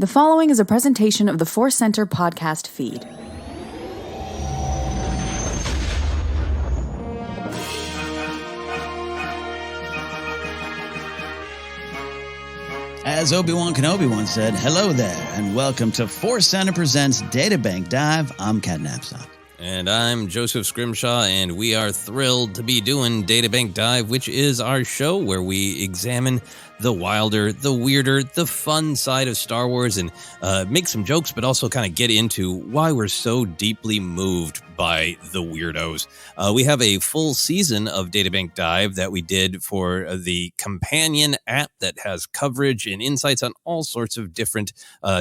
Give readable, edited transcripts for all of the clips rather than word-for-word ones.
The following is a presentation of the Force Center podcast feed. As Obi-Wan Kenobi once said, hello there, and welcome to Force Center Presents Databank Dive. I'm Cat Napzok. And I'm Joseph Scrimshaw, and we are thrilled to be doing Databank Dive, which is our show where we examine the wilder, the weirder, the fun side of Star Wars and make some jokes, but also kind of get into why we're so deeply moved by the weirdos. We have a full season of Databank Dive that we did for the companion app that has coverage and insights on all sorts of different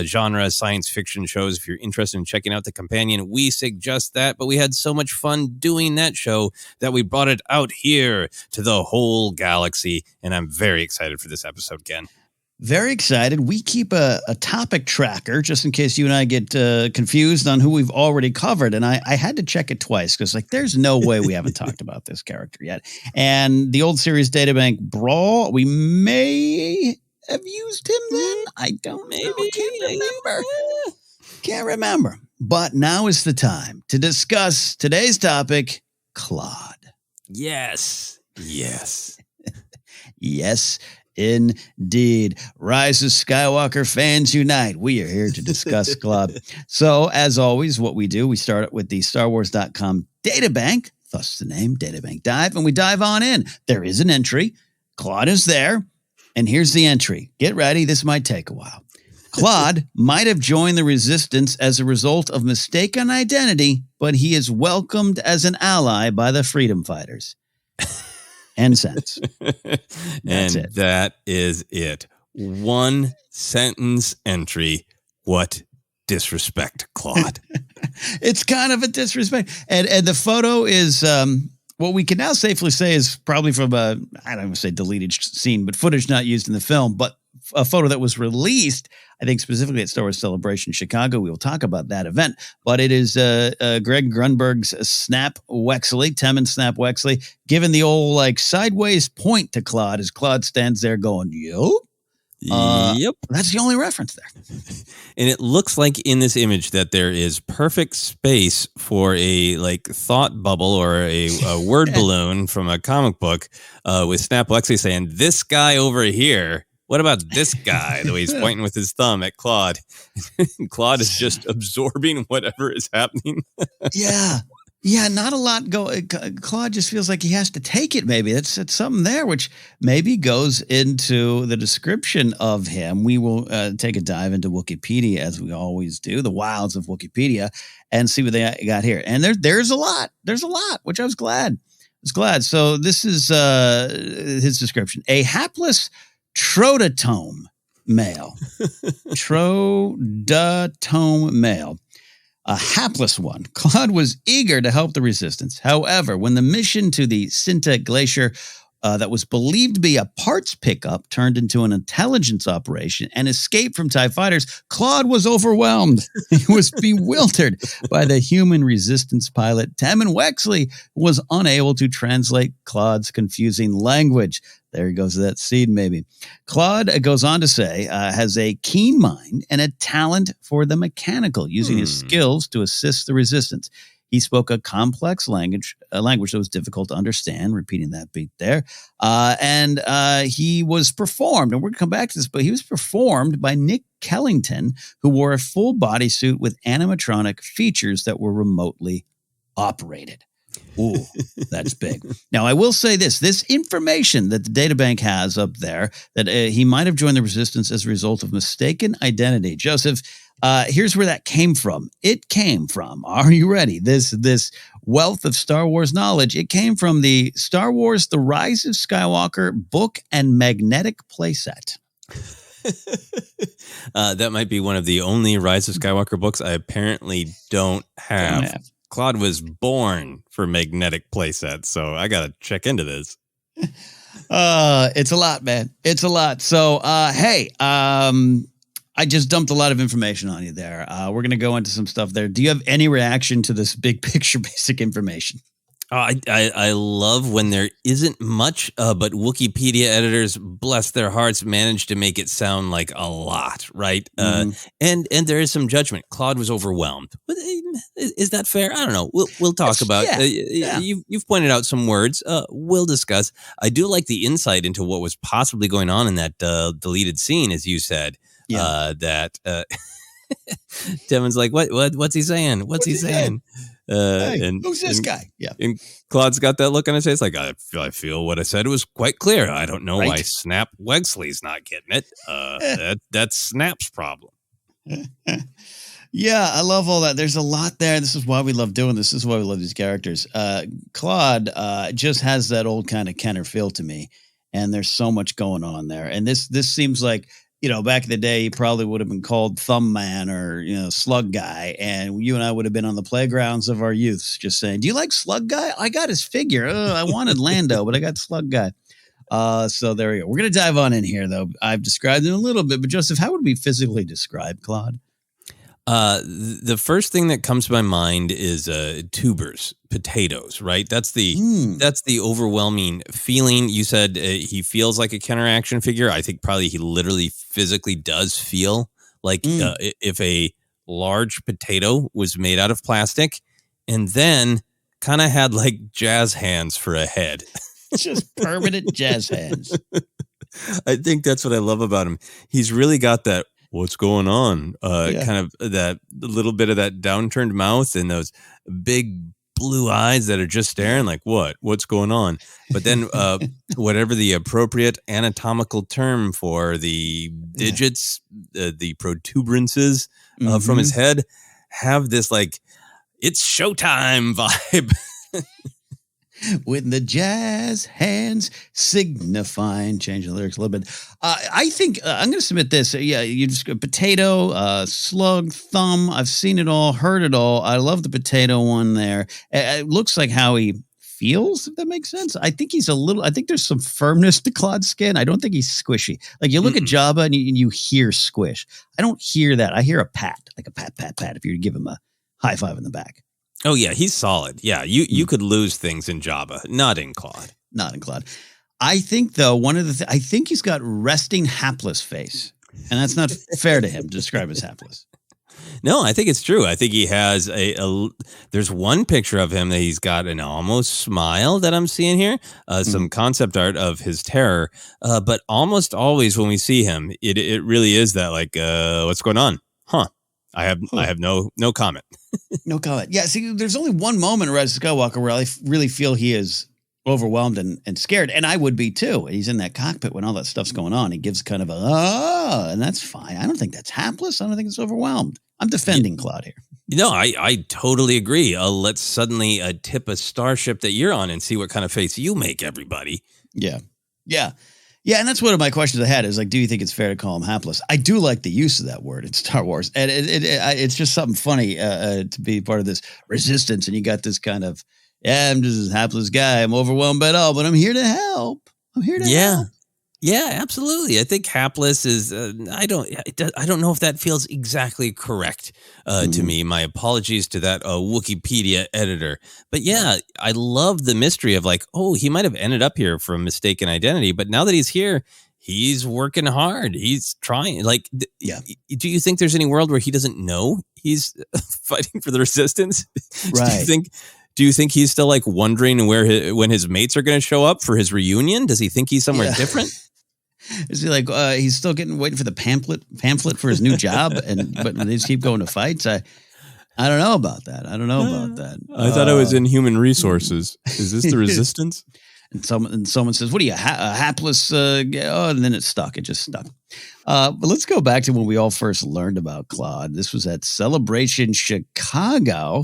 genre science fiction shows. If you're interested in checking out the companion, we suggest that. But we had so much fun doing that show that we brought it out here to the whole galaxy. And I'm very excited for this episode, Ken. Very excited. We keep a topic tracker just in case you and I get confused on who we've already covered. And I had to check it twice because there's no way we haven't talked about this character yet. And the old series Databank Brawl, we may have used him then. I don't know. Can't remember. But now is the time to discuss today's topic, Klaud. Yes. Yes, indeed. Rise of Skywalker fans unite. We are here to discuss Klaud. So, as always, what we do, we start with the StarWars.com databank, thus the name, Databank Dive, and we dive on in. There is an entry. Klaud is there. And here's the entry. Get ready. This might take a while. Klaud might have joined the Resistance as a result of mistaken identity, but he is welcomed as an ally by the freedom fighters. And sense. And it. That is it. One sentence entry. What disrespect, Klaud. It's kind of a disrespect. And the photo is what we can now safely say is probably from I don't want to say deleted scene, but footage not used in the film, but a photo that was released, I think specifically at Star Wars Celebration Chicago. We will talk about that event, but it is Greg Grunberg's Snap Wexley, Temmin Snap Wexley, giving the old sideways point to Klaud as Klaud stands there going, yep. That's the only reference there. And it looks like in this image that there is perfect space for a thought bubble or a word balloon from a comic book with Snap Wexley saying, this guy over here. What about this guy, the way he's pointing with his thumb at Klaud? Klaud is just absorbing whatever is happening. Yeah, not a lot Klaud just feels like he has to take it, maybe. It's something there, which maybe goes into the description of him. We will take a dive into Wookieepedia, as we always do, the wilds of Wookieepedia, and see what they got here. And there's a lot. There's a lot, which I was glad. So this is his description. A hapless Trodatome male. Trodatome male. A hapless one. Klaud was eager to help the Resistance. However, when the mission to the Sinta Glacier that was believed to be a parts pickup turned into an intelligence operation and escaped from TIE fighters, Klaud was overwhelmed. He was bewildered by the human Resistance pilot, Temmin Wexley, who was unable to translate Klaud's confusing language. There goes that seed, maybe. Klaud goes on to say, has a keen mind and a talent for the mechanical, using his skills to assist the Resistance. He spoke a complex language that was difficult to understand, repeating that beat there. And he was performed, and we're going to come back to this, but he was performed by Nick Kellington, who wore a full bodysuit with animatronic features that were remotely operated. Ooh, that's big. Now, I will say this information that the databank has up there, that he might have joined the Resistance as a result of mistaken identity. Joseph, here's where that came from. It came from, are you ready? This wealth of Star Wars knowledge, it came from the Star Wars The Rise of Skywalker book and magnetic playset. That might be one of the only Rise of Skywalker books I apparently don't have. Klaud was born for magnetic playsets, so I got to check into this. It's a lot, man. It's a lot. So, hey, I just dumped a lot of information on you there. We're going to go into some stuff there. Do you have any reaction to this big picture basic information? I love when there isn't much, but Wookieepedia editors, bless their hearts, manage to make it sound like a lot, right? And there is some judgment. Klaud was overwhelmed. Is that fair? I don't know. We'll talk about. You've pointed out some words. We'll discuss. I do like the insight into what was possibly going on in that deleted scene, as you said. That Devin's like, what's he saying? What's he saying? And who's this guy? Yeah. And Claude's got that look on his face like, I feel what I said was quite clear. I don't know why Snap Wexley's not getting it. That's Snap's problem. Yeah, I love all that. There's a lot there. This is why we love doing this. This is why we love these characters. Claude just has that old kind of Kenner feel to me, and there's so much going on there. And this seems like, back in the day, he probably would have been called Thumb Man or, Slug Guy. And you and I would have been on the playgrounds of our youths just saying, do you like Slug Guy? I got his figure. I wanted Lando, but I got Slug Guy. So there we go. We're going to dive on in here, though. I've described it a little bit, but Joseph, how would we physically describe Claude? The first thing that comes to my mind is tubers, potatoes, right? That's the overwhelming feeling. You said he feels like a Kenner action figure. I think probably he literally physically does feel like if a large potato was made out of plastic and then kind of had like jazz hands for a head. Just permanent jazz hands. I think that's what I love about him. He's really got that what's going on? Kind of that little bit of that downturned mouth and those big blue eyes that are just staring like, what's going on? But then whatever the appropriate anatomical term for the digits, the protuberances from his head have this like, it's showtime vibe. With the jazz hands signifying, change the lyrics a little bit. I think I'm going to submit this. You just go potato, slug, thumb. I've seen it all, heard it all. I love the potato one there. It looks like how he feels, if that makes sense. I think I think there's some firmness to Claude's skin. I don't think he's squishy. Like you look at Jabba and you hear squish. I don't hear that. I hear a pat, like a pat, pat, pat, if you give him a high five in the back. Oh, yeah, he's solid. Yeah, you could lose things in Jabba, not in Claude. Not in Claude. I think, though, I think he's got resting hapless face, and that's not fair to him to describe as hapless. No, I think it's true. I think he has there's one picture of him that he's got an almost smile that I'm seeing here, some concept art of his terror, but almost always when we see him, it really is that like, what's going on? Huh. I have no comment. No comment. Yeah, see, there's only one moment in Rise of Skywalker where I really feel he is overwhelmed and scared, and I would be too. He's in that cockpit when all that stuff's going on. He gives kind of and that's fine. I don't think that's hapless. I don't think it's overwhelmed. I'm defending Claude here. No, I totally agree. Let's suddenly tip a starship that you're on and see what kind of face you make, everybody. Yeah. Yeah, and that's one of my questions I had is like, do you think it's fair to call him hapless? I do like the use of that word in Star Wars, and it's just something funny to be part of this resistance. And you got this kind of, I'm just a hapless guy. I'm overwhelmed by it all, but I'm here to help. I'm here to help. Yeah, absolutely. I think hapless is. I don't know if that feels exactly correct to me. My apologies to that Wookieepedia editor. But yeah, I love the mystery of like, oh, he might have ended up here from mistaken identity, but now that he's here, he's working hard. He's trying. Like, do you think there's any world where he doesn't know he's fighting for the Resistance? Right. Do you think he's still like wondering when his mates are going to show up for his reunion? Does he think he's somewhere different? Is he like he's still waiting for the pamphlet for his new job, but they just keep going to fights? I don't know about that. I thought I was in human resources. Is this the Resistance? And someone says, "What are you, hapless?" And then it stuck. It just stuck. But let's go back to when we all first learned about Claude. This was at Celebration Chicago,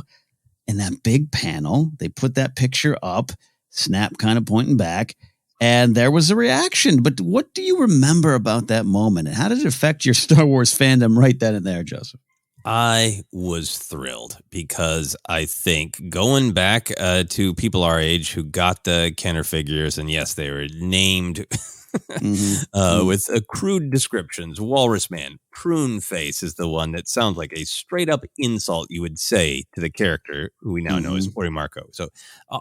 in that big panel. They put that picture up, Snap kind of pointing back. And there was a reaction. But what do you remember about that moment? And how did it affect your Star Wars fandom right then and there, Joseph? I was thrilled because I think going back to people our age who got the Kenner figures, and yes, they were named with crude descriptions. Walrus Man, prune face is the one that sounds like a straight up insult you would say to the character who we now know as Ori Marco. So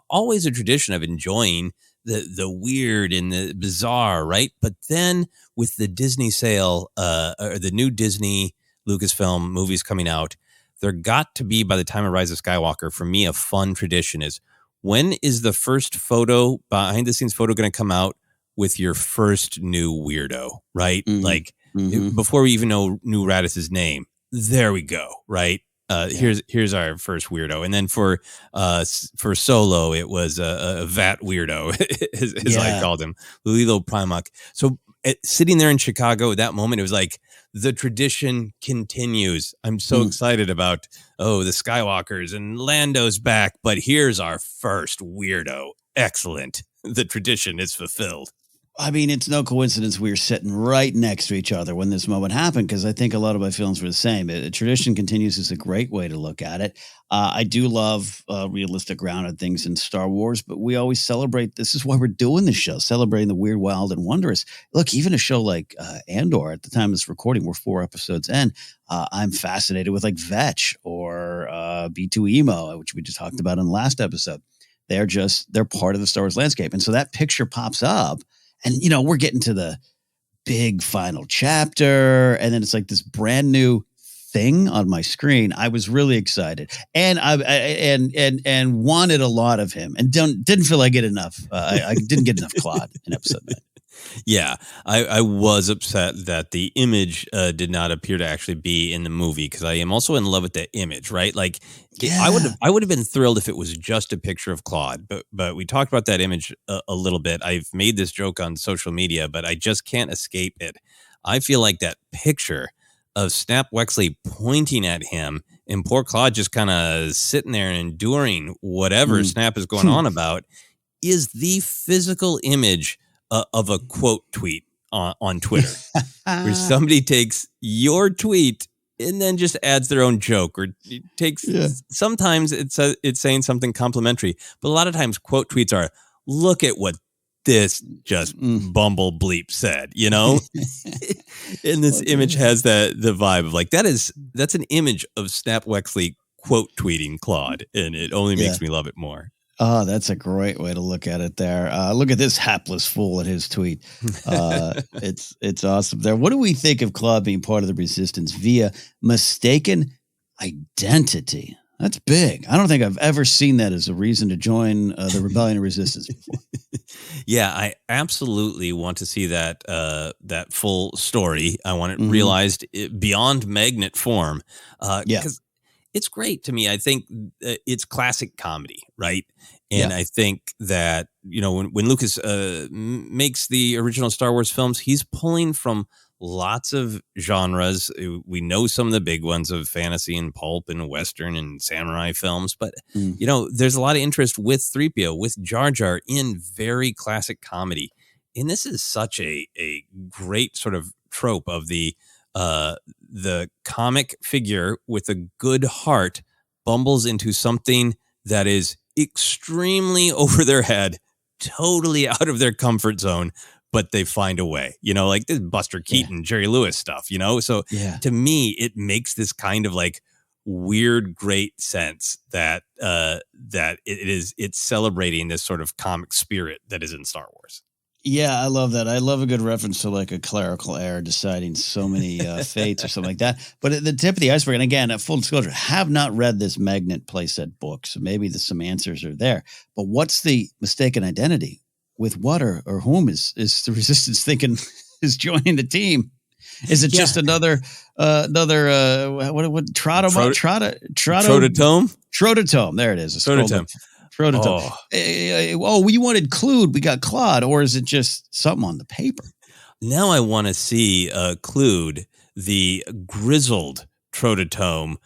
always a tradition of enjoying the weird and the bizarre, right? But then with the Disney sale, or the new Disney Lucasfilm movies coming out, there got to be, by the time of Rise of Skywalker, for me, a fun tradition is, when is the first photo, behind the scenes photo, going to come out with your first new weirdo, right? Like before we even knew Radiss's name, there we go, right? Here's our first weirdo. And then for Solo, it was a Vat weirdo, as I called him, Lilo Primarch. So sitting there in Chicago at that moment, it was like, the tradition continues. I'm so excited about, the Skywalkers and Lando's back, but here's our first weirdo. Excellent. The tradition is fulfilled. I mean, it's no coincidence we were sitting right next to each other when this moment happened, because I think a lot of my feelings were the same. Tradition continues is a great way to look at it. I do love realistic, grounded things in Star Wars, but we always celebrate. This is why we're doing this show, celebrating the weird, wild, and wondrous. Look, even a show like Andor, at the time of this recording, we're 4 episodes in. I'm fascinated with like Vetch or B2 Emo, which we just talked about in the last episode. They're part of the Star Wars landscape. And so that picture pops up. And, we're getting to the big final chapter, and then it's like this brand new thing on my screen. I was really excited, and and wanted a lot of him, and didn't feel I get enough. I didn't get enough Klaud in episode 9. Yeah, I was upset that the image did not appear to actually be in the movie, because I am also in love with that image, right? Like, I would have been thrilled if it was just a picture of Klaud, but we talked about that image a little bit. I've made this joke on social media, but I just can't escape it. I feel like that picture of Snap Wexley pointing at him and poor Klaud just kind of sitting there and enduring whatever Snap is going on about is the physical image of a quote tweet on Twitter, where somebody takes your tweet and then just adds their own joke, or takes. Sometimes it's saying something complimentary, but a lot of times quote tweets are, "Look at what this just bumble bleep said," And this image has the vibe of like, that's an image of Snap Wexley quote tweeting Klaud, and it only makes me love it more. Oh, that's a great way to look at it there. Look at this hapless fool at his tweet. It's awesome there. What do we think of Klaud being part of the resistance via mistaken identity? That's big. I don't think I've ever seen that as a reason to join the rebellion or resistance before. Yeah, I absolutely want to see that full story. I want it realized beyond magnet form. Because it's great to me. I think it's classic comedy, right? And I think that, when Lucas makes the original Star Wars films, he's pulling from lots of genres. We know some of the big ones of fantasy and pulp and Western and samurai films, but, there's a lot of interest with 3PO, with Jar Jar in very classic comedy. And this is such a great sort of trope of the comic figure with a good heart bumbles into something that is extremely over their head, totally out of their comfort zone, but they find a way, like this Buster Keaton, Jerry Lewis stuff, So to me, it makes this kind of like weird, great sense that it's celebrating this sort of comic spirit that is in Star Wars. Yeah, I love that. I love a good reference to like a clerical error deciding so many fates or something like that. But at the tip of the iceberg, and again, at full disclosure, have not read this Magnet playset book, so maybe some answers are there. But what's the mistaken identity? With what or whom is the resistance thinking is joining the team? Is it just another what Trototome? Trototome. There it is. Trototome. Oh, we wanted Clued. We got Klaud, or is it just something on the paper? Now I want to see Clued, the grizzled Trototome,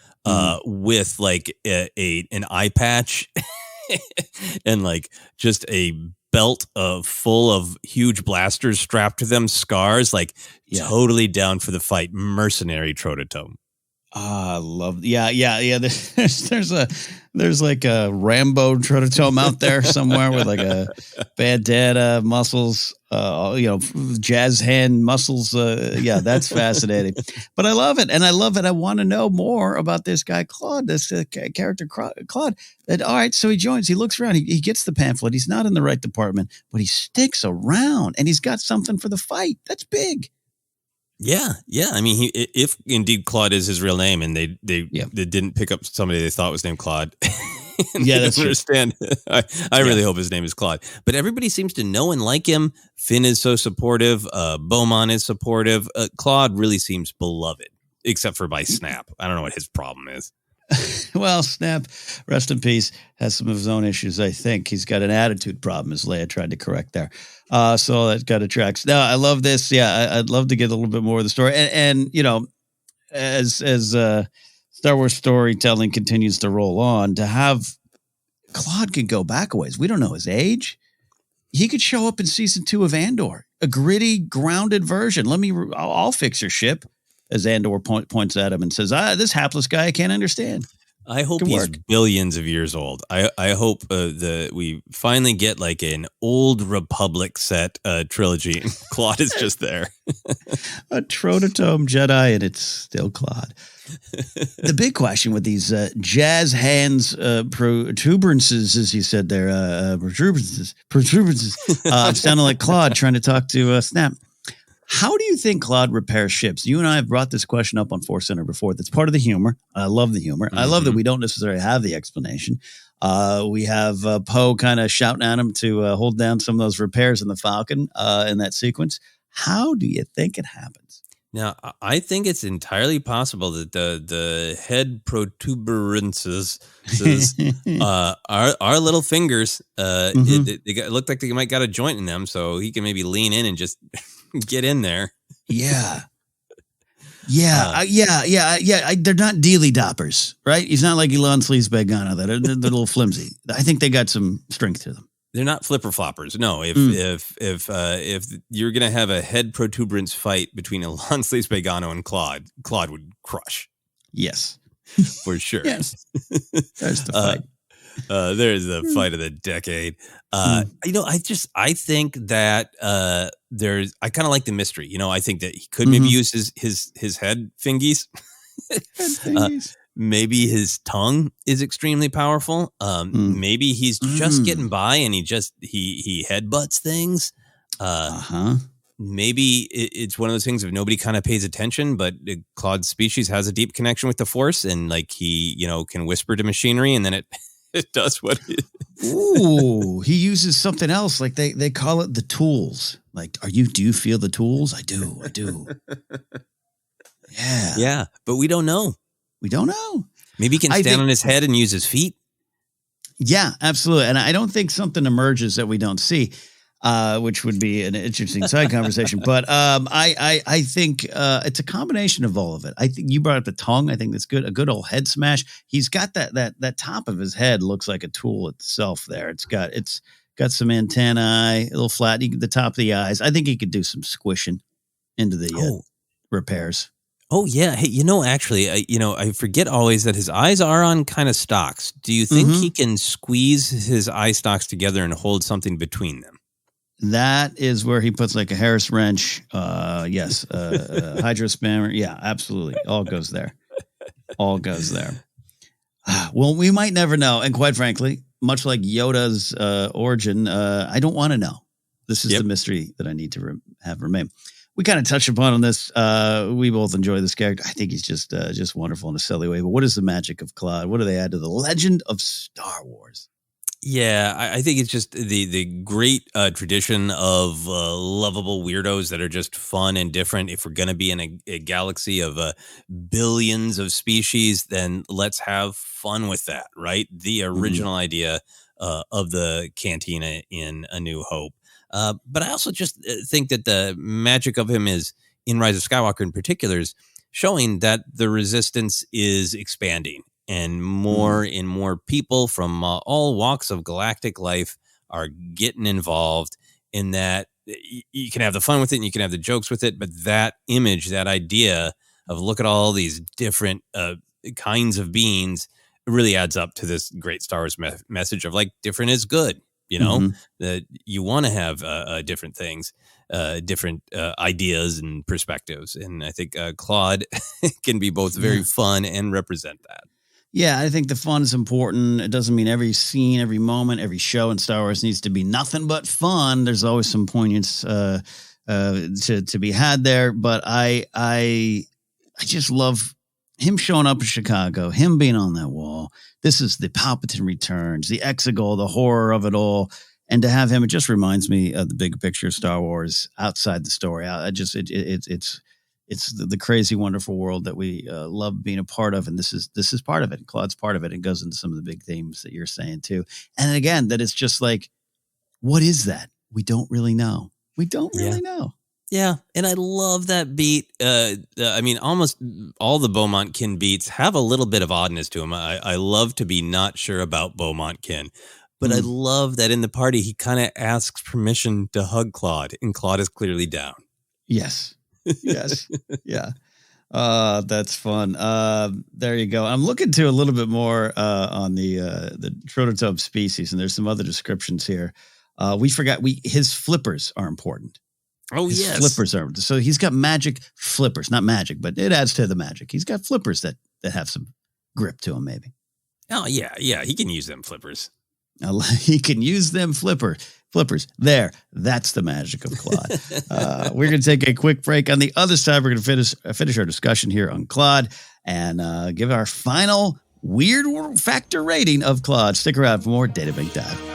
with like an eye patch and like just a belt full of huge blasters strapped to them, scars, like totally down for the fight, mercenary Trototome. I love, yeah. There's like a Rambo Trototome out there somewhere with like a bandana, muscles, jazz hand muscles. Yeah, that's fascinating. But I love it, and I want to know more about this guy Klaud, this character Klaud. And all right, so he joins. He looks around. He gets the pamphlet. He's not in the right department, but he sticks around, and he's got something for the fight. That's big. Yeah. I mean, if indeed Klaud is his real name, and they didn't pick up somebody they thought was named Klaud. Yeah, that's understand. I really hope his name is Klaud. But everybody seems to know and like him. Finn is so supportive. Beaumont is supportive. Klaud really seems beloved, except for by Snap. I don't know what his problem is. Well, Snap, rest in peace, has some of his own issues, I think. He's got an attitude problem, as Leia tried to correct there. So that got attracts. Now, I love this. Yeah, I'd love to get a little bit more of the story. And as Star Wars storytelling continues to roll on, to have Klaud could go back a ways. We don't know his age. He could show up in season 2 of Andor, a gritty, grounded version. I'll fix your ship. As Andor points at him and says, this hapless guy I can't understand. I hope he's billions of years old. I hope that we finally get like an old Republic set trilogy. Klaud is just there. A Trototome Jedi, and it's still Klaud. The big question with these jazz hands protuberances, as you said there, protuberances, sounding like Klaud trying to talk to Snap. How do you think Klaud repairs ships? You and I have brought this question up on Force Center before. That's part of the humor. I love the humor. Mm-hmm. I love that we don't necessarily have the explanation. We have Poe kind of shouting at him to hold down some of those repairs in the Falcon in that sequence. How do you think it happens? Now, I think it's entirely possible that the head protuberances are little fingers. They look like they might got a joint in them, so he can maybe lean in and just get in there. Yeah. They're not dealy doppers, right? He's not like Elon Sleazebagano. They're a little flimsy. I think they got some strength to them. They're not flipper floppers. No, if you're gonna have a head protuberance fight between Elon Sleazebagano and Klaud would crush. Yes, for sure. Yes, there's the fight. There's the fight of the decade. I think that I kind of like the mystery. I think that he could maybe use his head fingies. Maybe his tongue is extremely powerful. Maybe he's just getting by and he headbutts things. Maybe it's one of those things if nobody kind of pays attention, but Klaud's species has a deep connection with the Force, and like he, can whisper to machinery, and then it does what it Ooh, he uses something else. Like they call it the tools. Like, do you feel the tools? I do. Yeah. Yeah. But we don't know. Maybe he can stand on his head and use his feet. Yeah, absolutely. And I don't think something emerges that we don't see, which would be an interesting side conversation. But I think it's a combination of all of it. I think you brought up the tongue. I think that's good. A good old head smash. He's got that top of his head looks like a tool itself there. It's got some antennae, a little flat. The top of the eyes. I think he could do some squishing into the repairs. Oh, yeah. Hey, actually, I forget always that his eyes are on kind of stalks. Do you think he can squeeze his eye stalks together and hold something between them? That is where he puts like a Harris wrench. Yes. Hydro spammer. Yeah, absolutely. All goes there. Well, we might never know. And quite frankly, much like Yoda's origin, I don't want to know. This is the mystery that I need to have remain. We kind of touched upon on this. We both enjoy this character. I think he's just wonderful in a silly way. But what is the magic of Klaud? What do they add to the legend of Star Wars? Yeah, I think it's just the great tradition of lovable weirdos that are just fun and different. If we're going to be in a galaxy of billions of species, then let's have fun with that, right? The original idea of the cantina in A New Hope. But I also just think that the magic of him is, in Rise of Skywalker in particular, is showing that the Resistance is expanding. And more and more people from all walks of galactic life are getting involved in that. You can have the fun with it and you can have the jokes with it. But that image, that idea look at all these different kinds of beings, it really adds up to this great Star Wars message of like different is good. You know, Mm-hmm. that you want to have different things, different ideas and perspectives. And I think Klaud can be both very fun and represent that. Yeah, I think the fun is important. It doesn't mean every scene, every moment, every show in Star Wars needs to be nothing but fun. There's always some poignance to be had there. But I just love him showing up in Chicago, him being on that wall. This is the Palpatine returns, the Exegol, the horror of it all. And to have him, it just reminds me of the big picture of Star Wars outside the story. It's the crazy, wonderful world that we love being a part of. And this is part of it. Claude's part of it. It goes into some of the big themes that you're saying too. And again, that it's just like, what is that? We don't really know. We don't really know. Yeah, and I love that beat. I mean, almost all the Beaumont-Kin beats have a little bit of oddness to them. I love to be not sure about Beaumont-Kin, but I love that in the party, he kind of asks permission to hug Klaud, and Klaud is clearly down. Yes. Yes. Yeah. That's fun. There you go. I'm looking to a little bit more on the Trototub species, and there's some other descriptions here. We forgot his flippers are important. Oh, his flippers are so he's got magic flippers, not magic, but it adds to the magic. He's got flippers that have some grip to him, maybe. Oh yeah, he can use them flippers. He can use them flippers. There, that's the magic of Klaud. We're going to take a quick break. On the other side, we're going to finish our discussion here on Klaud and give our final weird factor rating of Klaud. Stick around for more Databank Dive.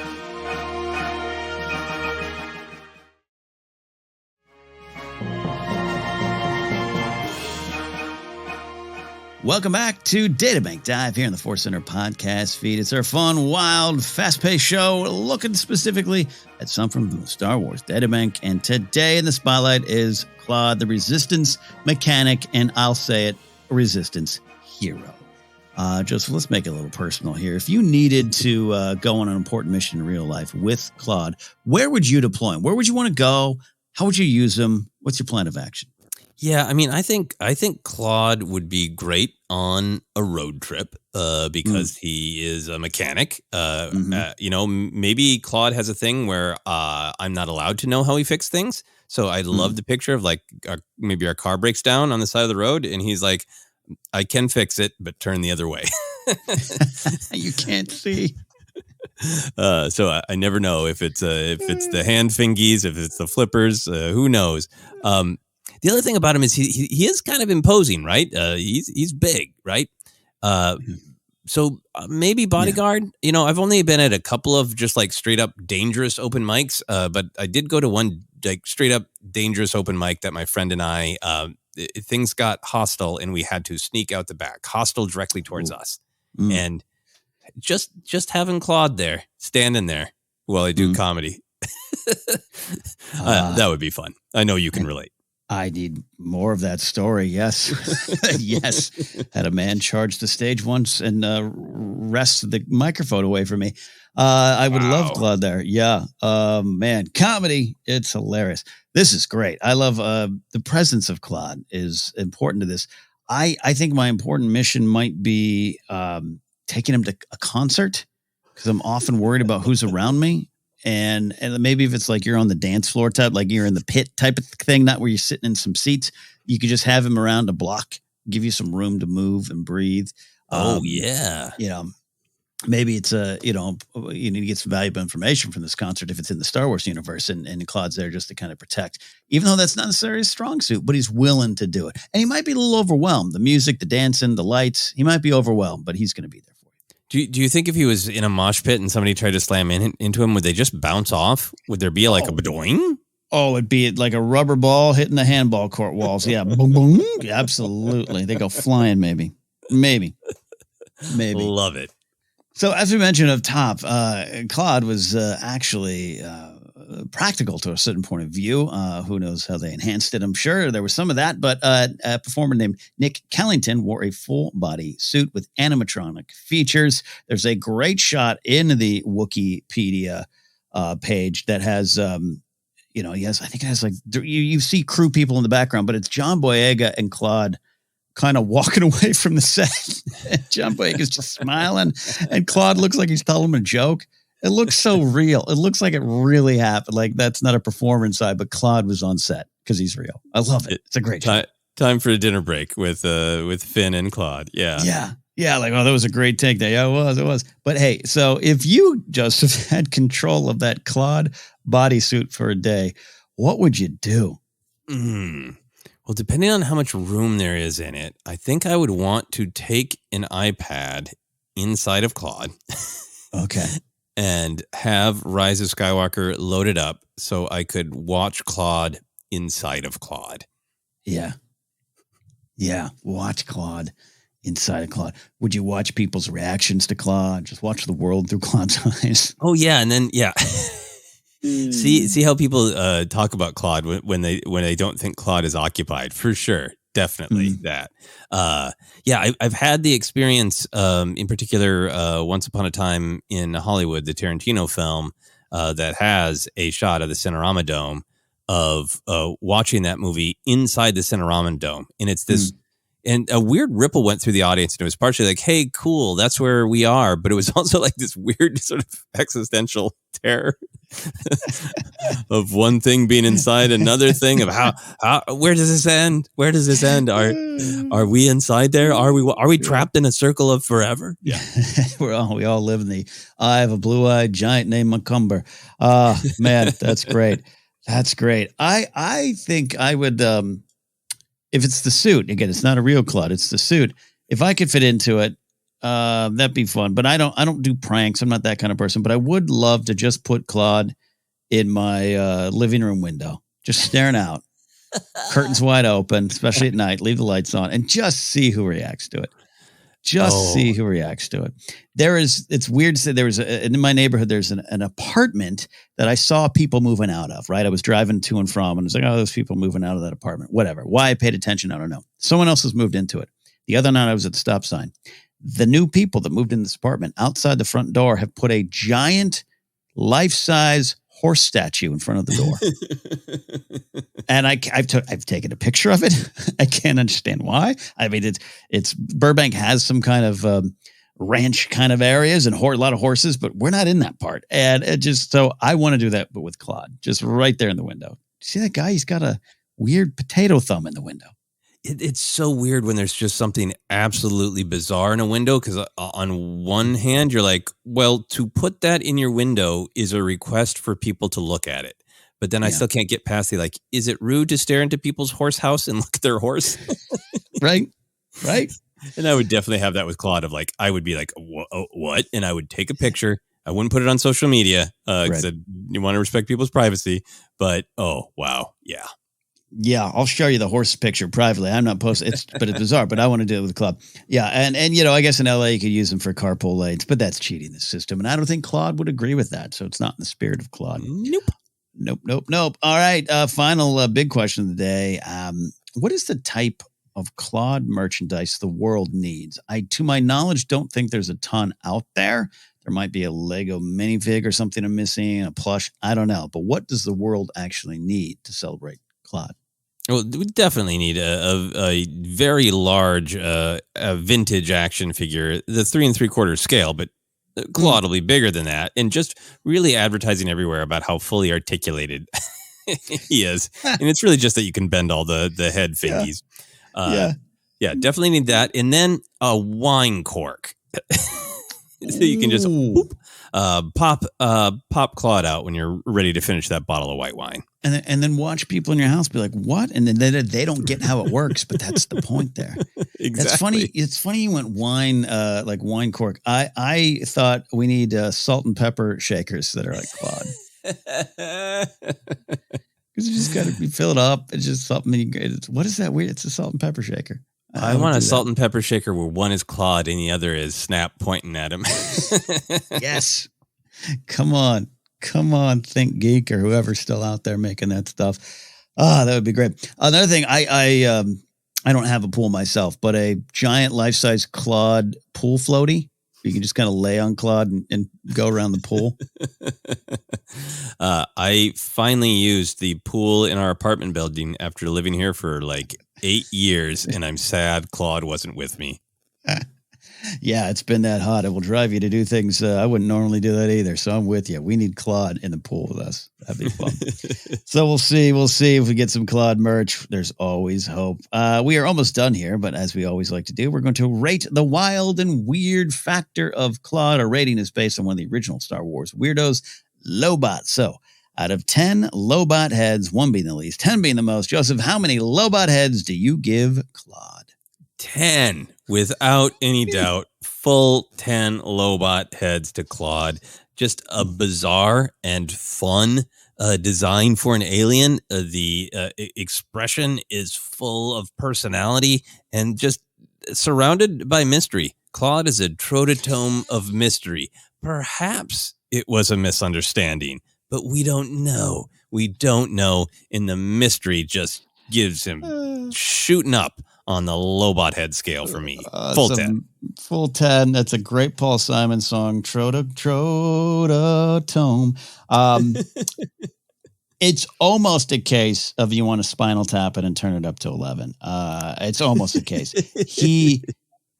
Welcome back to Databank Dive here in the Force Center podcast feed. It's our fun, wild, fast-paced show looking specifically at some from the Star Wars Databank. And today in the spotlight is Klaud, the Resistance mechanic, and I'll say it, a Resistance hero. Joseph, let's make it a little personal here. If you needed to go on an important mission in real life with Klaud, where would you deploy him? Where would you want to go? How would you use him? What's your plan of action? Yeah, I mean, I think Klaud would be great on a road trip because he is a mechanic. You know, maybe Klaud has a thing where I'm not allowed to know how he fixes things. So I love the picture of like maybe our car breaks down on the side of the road, and he's like, "I can fix it, but turn the other way." You can't see. So I never know if it's the hand fingies, if it's the flippers. Who knows? The other thing about him is he is kind of imposing, right? He's big, right? So maybe bodyguard. You know, I've only been at a couple of just like straight up dangerous open mics, but I did go to one like straight up dangerous open mic that my friend and I things got hostile and we had to sneak out the back, hostile directly towards us, and just having Klaud there, standing there while I do comedy, that would be fun. I know you can relate. I need more of that story. Yes. Yes. Had a man charge the stage once and wrest the microphone away from me. I would love Klaud there. Yeah. Man, comedy. It's hilarious. This is great. I love the presence of Klaud is important to this. I think my important mission might be taking him to a concert because I'm often worried about who's around me. And maybe if it's like you're on the dance floor type, like you're in the pit type of thing, not where you're sitting in some seats, you could just have him around a block, give you some room to move and breathe. Yeah. You know, maybe it's you need to get some valuable information from this concert if it's in the Star Wars universe and Klaud's there just to kind of protect, even though that's not necessarily a strong suit, but he's willing to do it. And he might be a little overwhelmed. The music, the dancing, the lights, he might be overwhelmed, but he's going to be there. Do you think if he was in a mosh pit and somebody tried to slam into him, would they just bounce off? Would there be like a badoing? Oh, it'd be like a rubber ball hitting the handball court walls. Yeah, boom, boom. Yeah, absolutely. They go flying, maybe. Love it. So as we mentioned up top, Klaud was actually practical to a certain point of view. Who knows how they enhanced it? I'm sure there was some of that, but a performer named Nick Kellington wore a full-body suit with animatronic features. There's a great shot in the Wookieepedia page that has, I think it has like you see crew people in the background, but it's John Boyega and Klaud kind of walking away from the set. And John Boyega is just smiling, and Klaud looks like he's telling him a joke. It looks so real. It looks like it really happened. Like that's not a performer inside, but Klaud was on set because he's real. I love it. It's a great show. Time for a dinner break with Finn and Klaud. Yeah. Yeah. Like, oh, that was a great take there. Yeah, it was. But hey, so if you, Joseph, had control of that Klaud bodysuit for a day, what would you do? Well, depending on how much room there is in it, I think I would want to take an iPad inside of Klaud. Okay. And have Rise of Skywalker loaded up so I could watch Klaud inside of Klaud. Yeah. Watch Klaud inside of Klaud. Would you watch people's reactions to Klaud? Just watch the world through Klaud's eyes. Oh yeah, and then see how people talk about Klaud when they don't think Klaud is occupied. For sure, definitely that. I've had the experience in particular once upon a time in Hollywood, the Tarantino film that has a shot of the Cinerama Dome of watching that movie inside the Cinerama Dome, and it's this. And a weird ripple went through the audience, and it was partially like, hey, cool, that's where we are. But it was also like this weird sort of existential terror of one thing being inside another thing of how where does this end? Where does this end? Are we inside there? Are we trapped in a circle of forever? Yeah. we all live in the eye of a blue-eyed giant named Macumber. Man, that's great. That's great. I think I would if it's the suit, again, it's not a real Klaud, it's the suit. If I could fit into it, that'd be fun. But I don't do pranks. I'm not that kind of person. But I would love to just put Klaud in my living room window, just staring out, curtains wide open, especially at night. Leave the lights on, and just see who reacts to it. See who reacts to it. It's weird to say in my neighborhood, there's an apartment that I saw people moving out of, right? I was driving to and from, and I was like, oh, those people moving out of that apartment, whatever. Why I paid attention, I don't know. Someone else has moved into it. The other night I was at the stop sign. The new people that moved in this apartment outside the front door have put a giant life-size horse statue in front of the door. And I've taken a picture of it. I can't understand why. I mean, it's Burbank has some kind of ranch kind of areas and a lot of horses, but we're not in that part. And so I want to do that, but with Klaud, just right there in the window. See that guy? He's got a weird potato thumb in the window. It's so weird when there's just something absolutely bizarre in a window, because on one hand, you're like, well, to put that in your window is a request for people to look at it. But then I still can't get past the, like, is it rude to stare into people's horse house and look at their horse? Right. And I would definitely have that with Klaud of like, I would be like, what? And I would take a picture. I wouldn't put it on social media because you want to respect people's privacy. But, oh, wow. Yeah. Yeah, I'll show you the horse picture privately. I'm not posting but it's bizarre, but I want to do it with Klaud. Yeah, and I guess in LA you could use them for carpool lanes, but that's cheating the system. And I don't think Klaud would agree with that. So it's not in the spirit of Klaud. Nope. All right. Final big question of the day. What is the type of Klaud merchandise the world needs? To my knowledge, don't think there's a ton out there. There might be a Lego minifig or something I'm missing, a plush. I don't know. But what does the world actually need to celebrate Klaud? Well, we definitely need a very large vintage action figure, the 3 3/4 scale, but Klaud will be bigger than that, and just really advertising everywhere about how fully articulated he is. And it's really just that you can bend all the head fingies. Yeah, definitely need that. And then a wine cork. So you can just pop Klaud out when you're ready to finish that bottle of white wine. And then watch people in your house be like, what? And then they don't get how it works, but that's the point there. Exactly. That's funny. It's funny you went wine, like wine cork. I thought we need salt and pepper shakers that are like Klaud. Because you just got to fill it up. It's just something. What is that weird? It's a salt and pepper shaker. I want a salt and pepper shaker where one is Klaud and the other is Snap pointing at him. Yes. Come on, Think Geek or whoever's still out there making that stuff. That would be great. Another thing, I don't have a pool myself, but a giant life-size Klaud pool floaty. You can just kind of lay on Klaud and go around the pool. I finally used the pool in our apartment building after living here for like 8 years, and I'm sad Klaud wasn't with me. Yeah, it's been that hot. It will drive you to do things. I wouldn't normally do that either. So I'm with you. We need Klaud in the pool with us. That'd be fun. So we'll see. We'll see if we get some Klaud merch. There's always hope. We are almost done here, but as we always like to do, we're going to rate the wild and weird factor of Klaud. Our rating is based on one of the original Star Wars weirdos, Lobot. So out of 10 Lobot heads, 1 being the least, 10 being the most, Joseph, how many Lobot heads do you give Klaud? 10, without any doubt. Full 10 Lobot heads to Klaud. Just a bizarre and fun design for an alien. The expression is full of personality and just surrounded by mystery. Klaud is a trototome of mystery. Perhaps it was a misunderstanding, but we don't know. We don't know, and the mystery just gives him shooting up on the Lobot head scale for me. Full 10. Full 10. That's a great Paul Simon song. Trototome. It's almost a case of you want to Spinal Tap it and turn it up to 11. It's almost a case.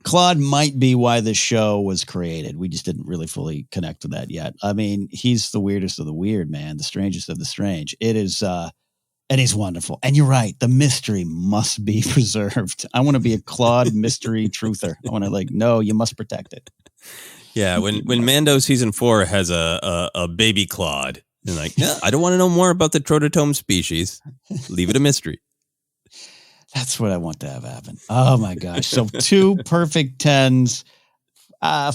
Klaud might be why the show was created. We just didn't really fully connect to that yet. I mean, he's the weirdest of the weird, man. The strangest of the strange. It is, and he's wonderful. And you're right. The mystery must be preserved. I want to be a Klaud mystery truther. I want to no, you must protect it. Yeah. When Mando season 4 has a baby Klaud, and no, I don't want to know more about the trototome species. Leave it a mystery. That's what I want to have happen. Oh my gosh. So 2 perfect 10s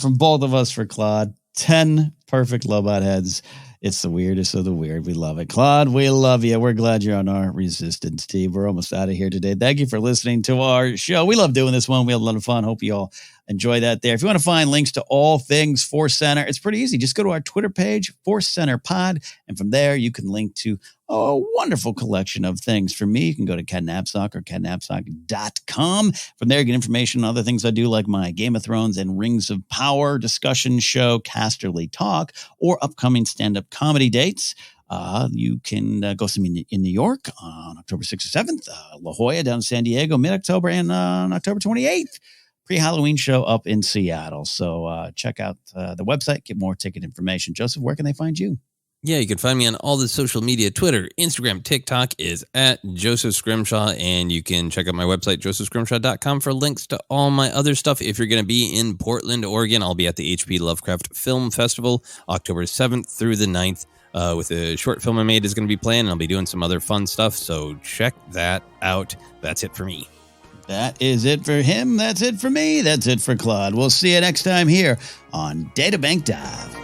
from both of us for Klaud. 10 perfect Lobot heads. It's the weirdest of the weird. We love it. Klaud, we love you. We're glad you're on our resistance team. We're almost out of here today. Thank you for listening to our show. We love doing this one. We had a lot of fun. Hope you all enjoy that there. If you want to find links to all things Force Center, it's pretty easy. Just go to our Twitter page, Force Center Pod, and from there you can link to a wonderful collection of things. For me, you can go to Ken Napzok or KenNapzok.com. From there, you get information on other things I do, like my Game of Thrones and Rings of Power discussion show, Casterly Talk, or upcoming stand-up comedy dates. You can go see me in New York on October 6th or 7th, La Jolla down in San Diego, mid-October, and on October 28th. Pre-Halloween show up in Seattle. So check out the website, get more ticket information. Joseph, where can they find you? Yeah, you can find me on all the social media. Twitter, Instagram, TikTok is at Joseph Scrimshaw. And you can check out my website, josephscrimshaw.com, for links to all my other stuff. If you're going to be in Portland, Oregon, I'll be at the H.P. Lovecraft Film Festival, October 7th through the 9th. With a short film I made is going to be playing, and I'll be doing some other fun stuff. So check that out. That's it for me. That is it for him. That's it for me. That's it for Klaud. We'll see you next time here on Databank Dive.